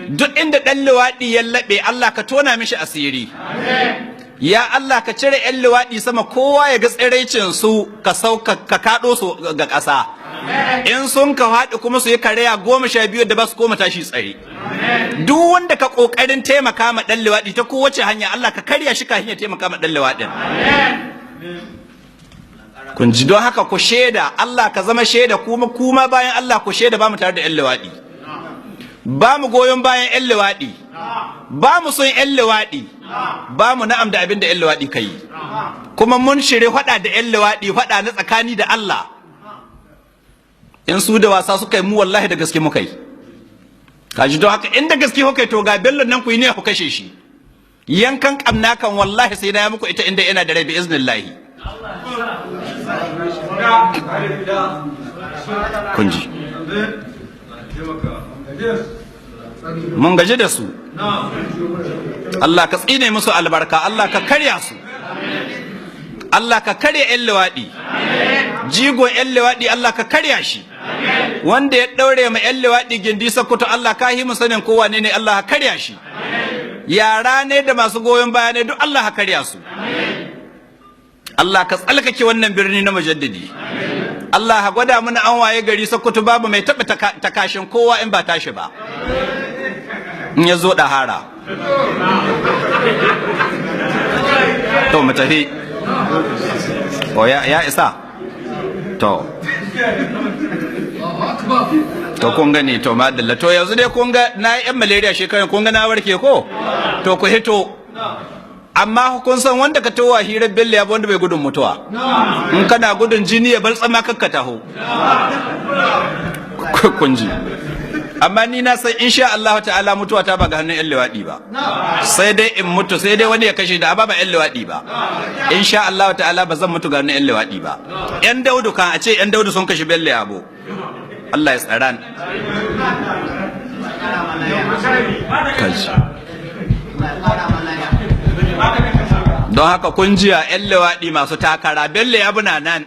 duk inda ɗan luwaɗi ya laɓe Allah ka tona mishi asiri ya Allah ka cire 'yan luwaɗi sama kowa ya ga tsiraicin su ka kaɗo su ga ƙasa in sun ka faɗi kuma su yi karaya 12 da ba su koma tashi tsare duk wanda ka ƙoƙarin taimaka ma ɗan luwaɗi ta kowace hanya Allah ka karya shi kafin ya taimaka ma ɗan luwaɗin kun ji don haka ku shaida Allah ka zama shaida kuma bayan Allah ku shaida ba mu tare da 'yan luwaɗi ba mu goyon bayan 'yan luwaɗi ba mu son 'yan luwaɗi ba mu na'am da abin da 'yan luwaɗi ka yi kuma mun shirye faɗa da 'yan luwaɗi faɗa na tsakani da Allah in su da wasa suka yi mu wallahi da gaske muka yi kaji don haka inda gaske kuka yi to ga bello nan ku yi ne ku kashe shi yankan kamna kan wallahi sai na yi muku ita inda yana da rai bi iznillahi kun ji mun gaji da su Allah ka tsine musu albarka Allah ka karya su Allah ka karya 'yan luwaɗi jigon 'yan luwaɗi Allah ka karya shi wanda ya ɗaure ma 'yan luwaɗi gindi sakkwato Allah ka yi sanin kowa ne Allah ka karya shi yara ne da masu goyon baya ne duk Allah ka karya su Allah ka tsalkake wannan birni na mujaddidi Allah ha gwada mana an waye gari sakkwato babu mai taɓa takashin kowa in ba tashi ba in ya zo ɗahara to mu tafi ya isa to kun gani to madalla to yanzu dai kun ga na yi yan malaria shekaran kun ga na warke ko to ku hito amma kun san wanda ka towa hirar bello ya wanda bai gudun mutuwa in kana gudun jini ya baltsama kakka taho kun ji amma ni na san insha Allah ta'ala mutuwa ta ba ga hannun 'yan luwaɗi ba sai dai in mutu sai dai wani ya kashe da ba 'yan luwaɗi ba insha Allah ta'ala ba zan mutu ga hannun 'yan luwaɗi ba 'yan daudu kan a ce 'yan daudu sun kashe bello yabo Allah ya tsaran don haka kun jiya 'yan luwaɗi masu takara bello yabo na nan